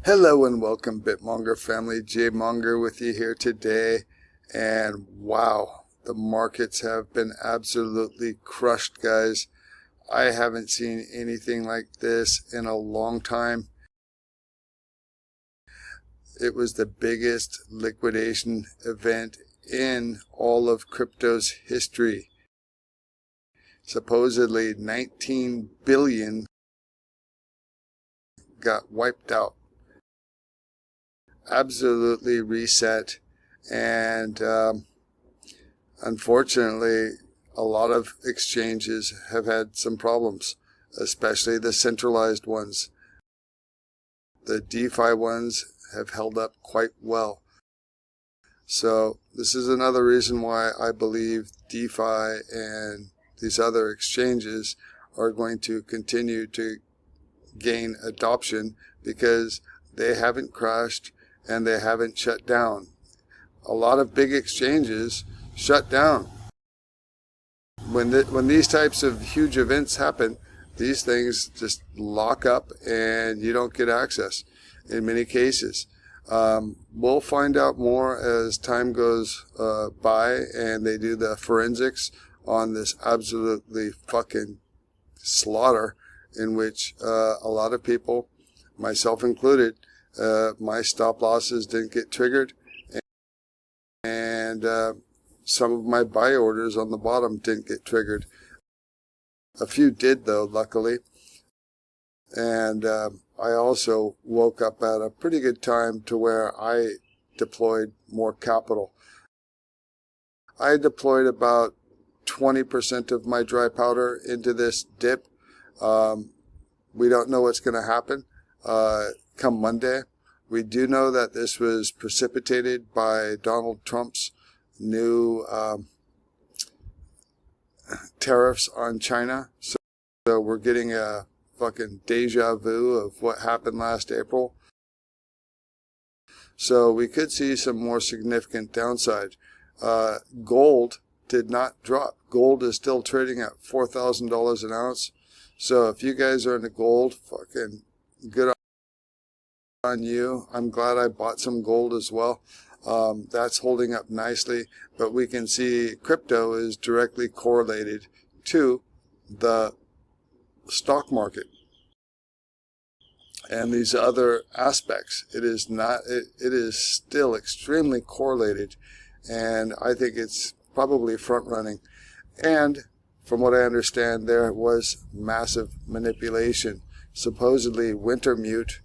Hello and welcome, BitMonger family. Monger with you here today. And wow, the markets have been absolutely crushed, guys. I haven't seen anything like this in a long time. It was the biggest liquidation event in all of crypto's history. Supposedly 19 billion got wiped out. Absolutely reset, and unfortunately a lot of exchanges have had some problems, especially the centralized ones. The DeFi ones have held up quite well. So this is another reason why I believe DeFi and these other exchanges are going to continue to gain adoption, because they haven't crashed and they haven't shut down. A lot of big exchanges shut down. When these types of huge events happen, these things just lock up and you don't get access in many cases. We'll find out more as time goes by and they do the forensics on this absolutely fucking slaughter in which a lot of people, myself included, my stop losses didn't get triggered, and some of my buy orders on the bottom didn't get triggered. A few did though, luckily. And I also woke up at a pretty good time to where I deployed more capital. I deployed about 20% of my dry powder into this dip. We don't know what's going to happen come Monday. We do know that this was precipitated by Donald Trump's new tariffs on China. So we're getting a fucking deja vu of what happened last April. So we could see some more significant downside. Gold did not drop. Gold is still trading at $4,000 an ounce. So if you guys are into gold, fucking good on you. I'm glad I bought some gold as well. That's holding up nicely, but we can see crypto is directly correlated to the stock market and these other aspects. It is not. It is still extremely correlated, and I think it's probably front running. And from what I understand, there was massive manipulation, supposedly Wintermute,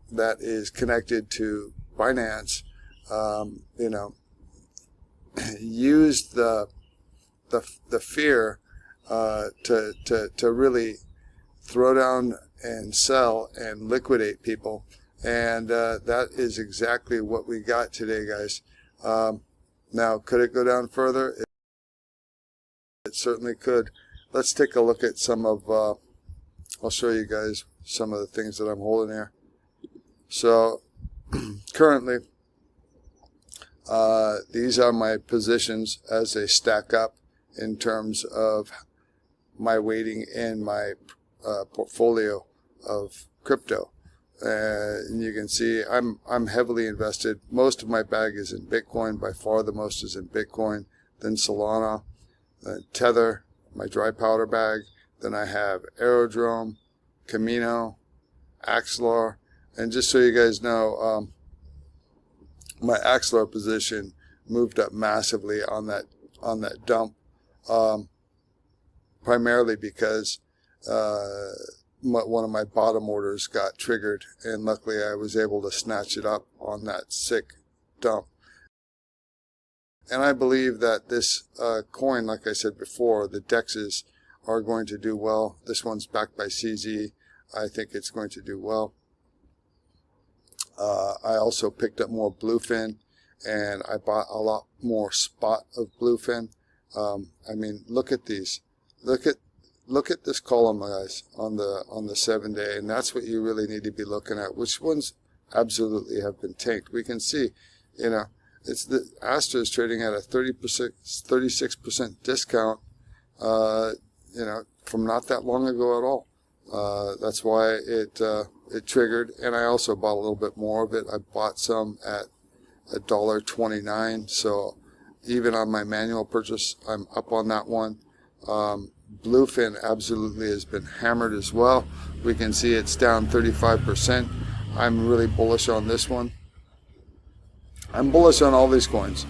that is connected to Binance, used the fear to really throw down and sell and liquidate people, and that is exactly what we got today, guys. Now, could it go down further? It certainly could. Let's take a look at some of, I'll show you guys some of the things that I'm holding here. So currently, these are my positions as they stack up in terms of my weighting in my portfolio of crypto. And you can see I'm heavily invested. Most of my bag is in Bitcoin. By far the most is in Bitcoin, then Solana, Tether, my dry powder bag. Then I have Aerodrome, Camino, Axelar. And just so you guys know, my Axelar position moved up massively on that dump, primarily because one of my bottom orders got triggered, and luckily I was able to snatch it up on that sick dump. And I believe that this coin, like I said before, the DEXs are going to do well. This one's backed by CZ. I think it's going to do well. I also picked up more bluefin, and I bought a lot more spot of bluefin. I mean, look at these. Look at this column, guys, on the 7-day, and that's what you really need to be looking at. Which ones absolutely have been tanked? We can see, it's the Astra is trading at a 36% discount. From not that long ago at all. That's why it it triggered, and I also bought a little bit more of it. I bought some at $1.29, so even on my manual purchase, I'm up on that one. Bluefin absolutely has been hammered as well. We can see it's down 35%. I'm really bullish on this one. I'm bullish on all these coins.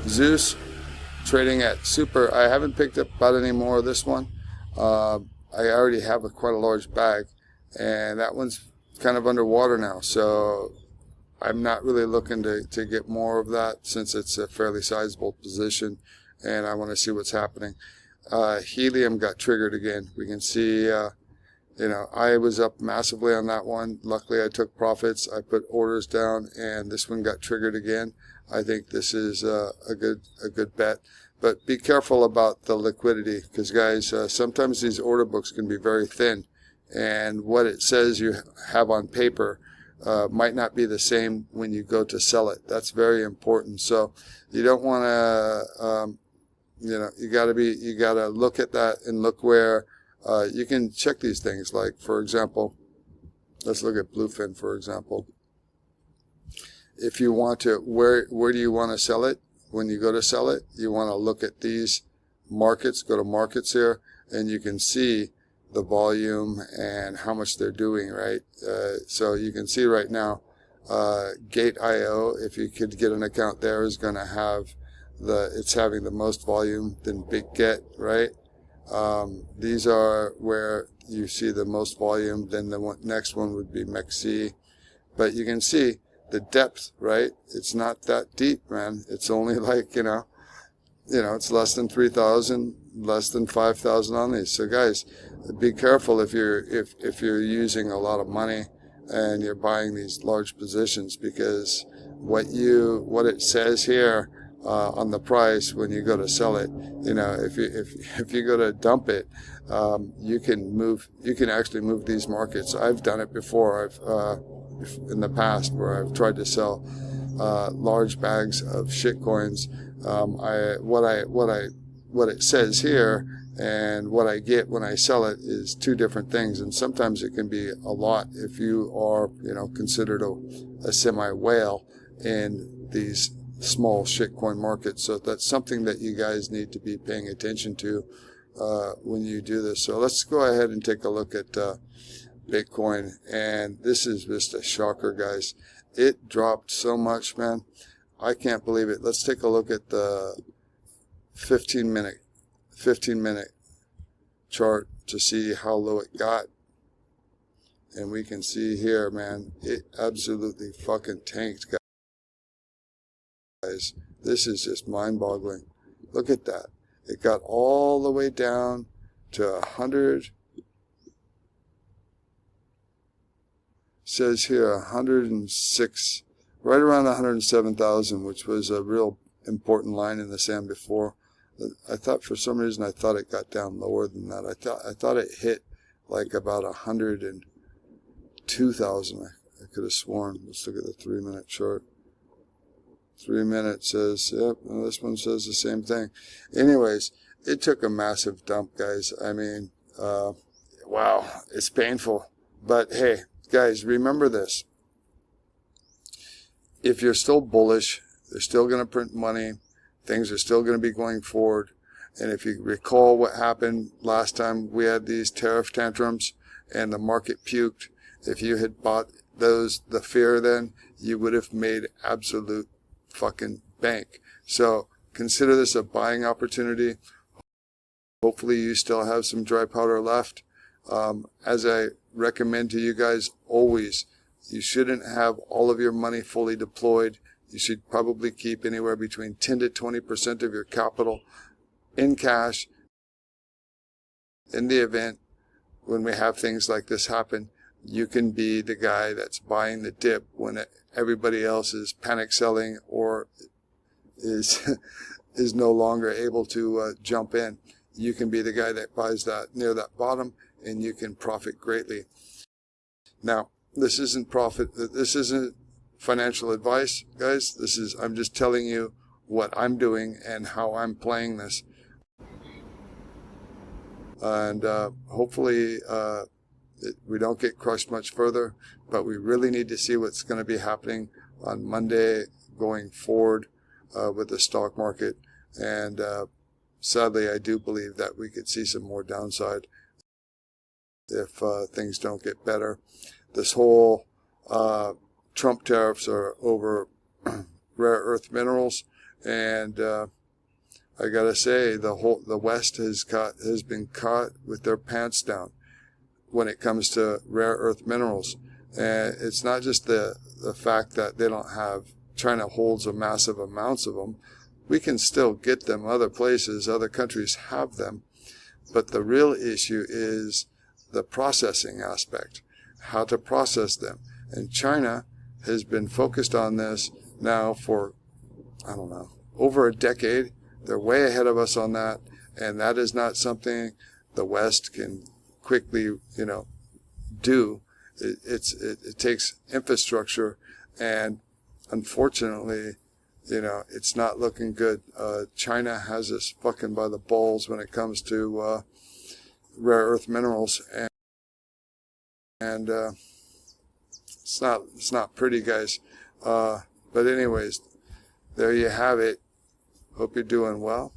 Zeus trading at super. I haven't picked up about any more of this one. I already have quite a large bag, and that one's kind of underwater now, so I'm not really looking to get more of that, since it's a fairly sizable position and I want to see what's happening. Helium got triggered again. We can see, I was up massively on that one. Luckily I took profits. I put orders down, and this one got triggered again. I think this is a good bet. But be careful about the liquidity, because guys, sometimes these order books can be very thin, and what it says you have on paper might not be the same when you go to sell it. That's very important. So you don't want to, you got to look at that and look where you can check these things. Like, for example, let's look at Bluefin, for example. If you want to, where do you want to sell it? When you go to sell it, you want to look at these markets. Go to markets here, and you can see the volume and how much they're doing, right? So you can see right now, Gate.io, if you could get an account there, is going to have it's having the most volume. Then BitGet, right? These are where you see the most volume. Then the next one would be MEXC. But you can see the depth, right? It's not that deep, man. It's only like, it's less than 3,000, less than 5,000 on these. So guys, be careful if you're using a lot of money and you're buying these large positions, because what it says here on the price when you go to sell it, if you go to dump it, you can actually move these markets. I've done it before. In the past, where I've tried to sell large bags of shit coins. What it says here and what I get when I sell it is two different things, and sometimes it can be a lot if you are considered a semi whale in these small shitcoin markets. So that's something that you guys need to be paying attention to when you do this. So let's go ahead and take a look at Bitcoin, and this is just a shocker, guys. It dropped so much, man. I can't believe it. Let's take a look at the 15 minute chart to see how low it got. And we can see here, man, it absolutely fucking tanked, guys. This is just mind-boggling. Look at that. It got all the way down to 100. Says here 106, right around 107,000, which was a real important line in the sand before. I thought, for some reason, it got down lower than that. I thought it hit like about 102,000. I could have sworn. Let's look at the 3 minute chart. 3 minutes says, yep, and this one says the same thing. Anyways, it took a massive dump, guys. I mean, wow, it's painful. But hey, guys, remember this. If you're still bullish, they're still going to print money. Things are still going to be going forward. And if you recall what happened last time we had these tariff tantrums and the market puked, if you had bought the fear then, you would have made absolute fucking bank. So consider this a buying opportunity. Hopefully you still have some dry powder left. As I recommend to you guys always, you shouldn't have all of your money fully deployed. You should probably keep anywhere between 10 to 20% of your capital in cash. In the event when we have things like this happen, you can be the guy that's buying the dip when everybody else is panic selling or is no longer able to jump in. You can be the guy that buys that near that bottom, and you can profit greatly. Now, this isn't financial advice, guys. I'm just telling you what I'm doing and how I'm playing this. And hopefully we don't get crushed much further, but we really need to see what's going to be happening on Monday going forward with the stock market. And sadly, I do believe that we could see some more downside if things don't get better. This whole Trump tariffs are over rare earth minerals, and I gotta say, the West has been caught with their pants down when it comes to rare earth minerals. And it's not just the fact that they don't have, China holds a massive amounts of them. We can still get them other places, other countries have them. But the real issue is the processing aspect, how to process them. And China has been focused on this now for, I don't know, over a decade. They're way ahead of us on that, and that is not something the West can quickly, do. It takes infrastructure, and unfortunately, it's not looking good. China has us fucking by the balls when it comes to rare earth minerals, and it's not pretty, guys. But anyways, there you have it. Hope you're doing well.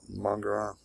Monger on.